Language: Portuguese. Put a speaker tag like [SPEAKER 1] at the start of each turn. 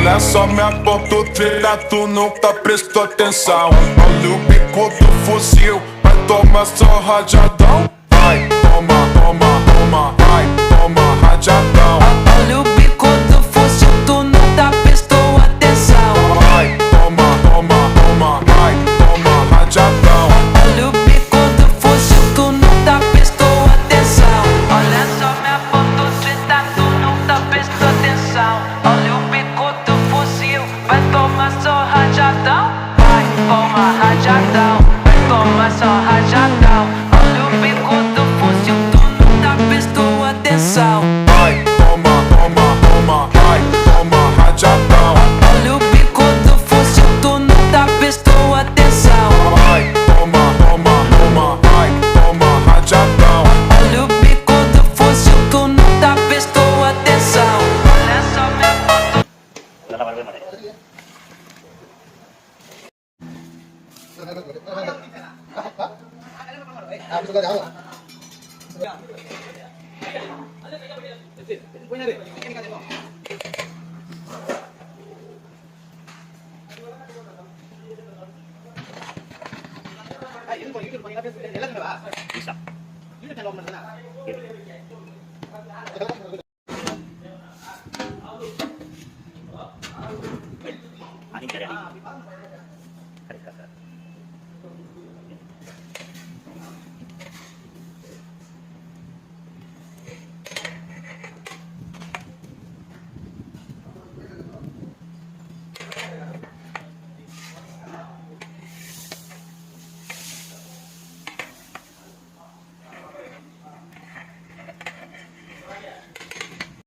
[SPEAKER 1] Olha só, me aponta o trilha, tu nunca prestou atenção. Olha o bico do fuzil, vai tomar só rajadão. Vai, toma, toma, toma, vai, toma rajadão.
[SPEAKER 2] Olha o bico do fuzil, tu nunca prestou atenção.
[SPEAKER 1] Vai, toma, toma, toma, vai, toma rajadão.
[SPEAKER 2] Olha o bico do fuzil, tu nunca prestou atenção. Olha só, me aponta o trilha, tu nunca prestou atenção. Olha o bico do fuzil, vai tomar só rajadão. Vai, toma rajadão, vai tomar só rajadão. Olha o bico do fuzil, tu nunca prestou atenção.
[SPEAKER 1] Vai, toma, toma, toma, vai, toma rajadão.
[SPEAKER 2] Olha o bico do fuzil, tu nunca prestou atenção.
[SPEAKER 1] Vai, toma, toma, toma, vai, toma rajadão.
[SPEAKER 2] Olha o bico do fuzil, tu nunca prestou atenção. Olha só, me aponta.
[SPEAKER 3] 아니, 그래. 가리가.